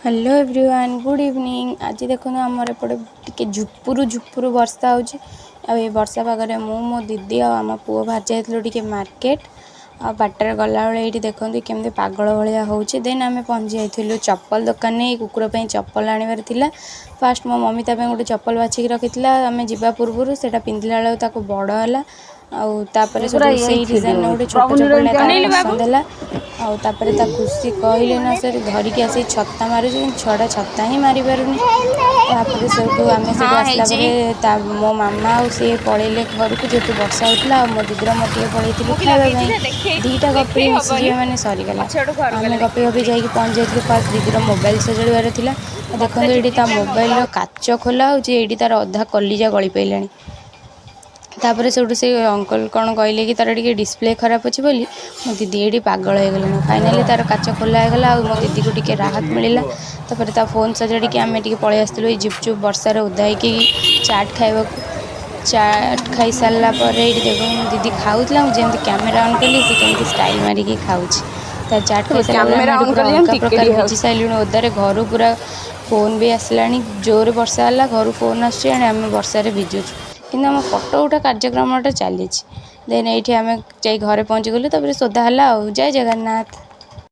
Hello everyone good evening. आज देखो आमर एपटे टे झुपुरु झुपुरु वर्षा होची। ये वर्षा पागरे मो दीदी आम पुओ बाहर जाइलु टिके मार्केट आ बाटर गला बेले ये देखो केमती पागल भाया होची। देन आम पहुँच जाइलु चप्पल दुकान में कुकुर पे चप्पल आनिबार थिला। फास्ट मो मम्मी तापे गोटे चप्पल बाछिक रखी आम जावा पूर्व से पिंधिला बेलू बड़ है आउे से डिजाइन गोटे छोट चप्पल पसंद है खुशी कहले ना सर धरिकी आसी छत्ता मार छुआ छत्ता ही मारी पारुनी। आम सब आसला मो मामा सी पलैले घर को जेहतु वर्षा होता मो दीदी मो टे पलू खावाई दीटा गपी मिसी मैंने सरीगला। आम गपी गपी जा पहुँच जाइए। फास्ट दीदी मोबाइल सजाड़बार था। देखो ये मोबाइल काच खोला होती तार अधा कलिजा गली पाइलानी। तापर से अंकल कौन कहले कि तार टे डिस्प्ले खराब अच्छी बोली मो दीदी ये पागल हो गले। फाइनाली तार काच खोला होगा मो दीदी को टिके राहत मिलला। तापर ता फोन सजाड़ी आम टे पलि आसलु झुपझुप वर्षार उदा चाट खावा। चाट खाई सारा ये देखो मो दीदी खाऊला जमी कैमेरा ऑन कली से केमती स्टाइल मारिकी खाऊँ। तार चाट खाई सारा प्रकार भिजी सारे ओदारे घर पूरा फोन भी आसला जोर वर्षा है घर फोन आम वर्षार भिजुचु कि आम फटो उठा कार्यक्रम चली। देन ये आम जा घरे पहुँची गलु। सोधा है जय जगन्नाथ।